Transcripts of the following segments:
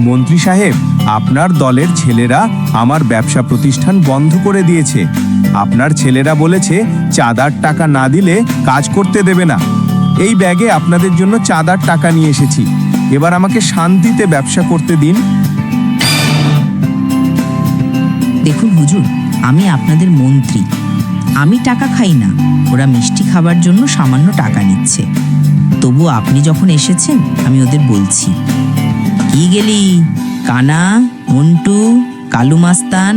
মন্ত্রী সাহেব, আপনার দলের ছেলেরা আমার ব্যবসা প্রতিষ্ঠান বন্ধ করে দিয়েছে। আপনার ছেলেরা বলেছে চাঁদার টাকা না দিলে কাজ করতে দেবে না। এই ব্যাগে আপনাদের জন্য চাঁদার টাকা নিয়ে এসেছি। এবার আমাকে শান্তিতে ব্যবসা করতে দিন। দেখুন হুজুর, আমি আপনাদের মন্ত্রী, আমি টাকা খাই না। ওরা মিষ্টি খাবার জন্য সামান্য টাকা নিচ্ছে। তবু আপনি যখন এসেছেন আমি ওদের বলছি, কি গেলি কানা, মন্টু, কালু মাস্তান,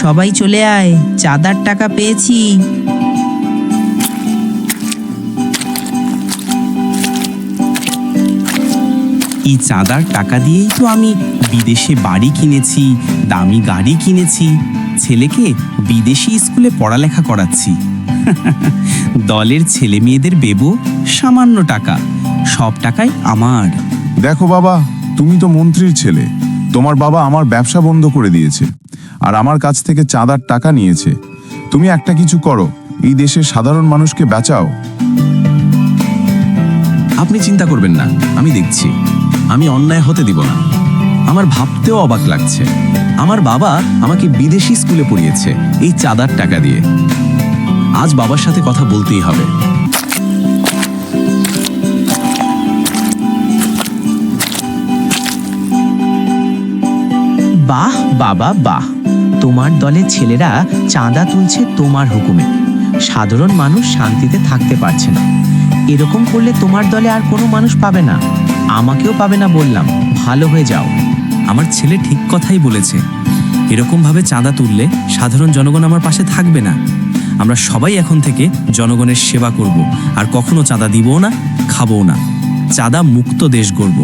সবাই চলে আয়, চাঁদার টাকা পেয়েছি। এই চাঁদার টাকা দিয়েই তো আমি বিদেশে বাড়ি কিনেছি, দামি গাড়ি কিনেছি, ছেলেকে বিদেশি স্কুলে পড়ালেখা করাচ্ছি। দলের ছেলে মেয়েদের বেবো সামান্য টাকা, সব টাকাই আমার। দেখো বাবা, তুমি তো মন্ত্রীর ছেলে। তোমার বাবা আমার ব্যবসা বন্ধ করে দিয়েছে আর আমার কাছ থেকে চাঁদার টাকা নিয়েছে। তুমি একটা কিছু করো, এই দেশের সাধারণ মানুষকে বাঁচাও। আপনি চিন্তা করবেন না, আমি দেখছি। আমি অন্যায় হতে দিব না। আমার ভাবতেও অবাক লাগছে, আমার বাবা আমাকে বিদেশি স্কুলে পড়িয়েছে এই চাঁদার টাকা দিয়ে। আজ বাবার সাথে কথা বলতেই হবে। বাহ বাবা বাহ, তোমার দলের ছেলেরা চাঁদা তুলছে তোমার হুকুমে। সাধারণ মানুষ শান্তিতে থাকতে পারছে না। এরকম করলে তোমার দলে আর কোনো মানুষ পাবে না, আমাকেও পাবে না বললাম। ভালো হয়ে যাও। আমার ছেলে ঠিক কথাই বলেছে। এরকমভাবে চাঁদা তুললে সাধারণ জনগণ আমার পাশে থাকবে না। আমরা সবাই এখন থেকে জনগণের সেবা করব, আর কখনো চাঁদা দিবও না, খাবও না। চাঁদা মুক্ত দেশ গড়ব।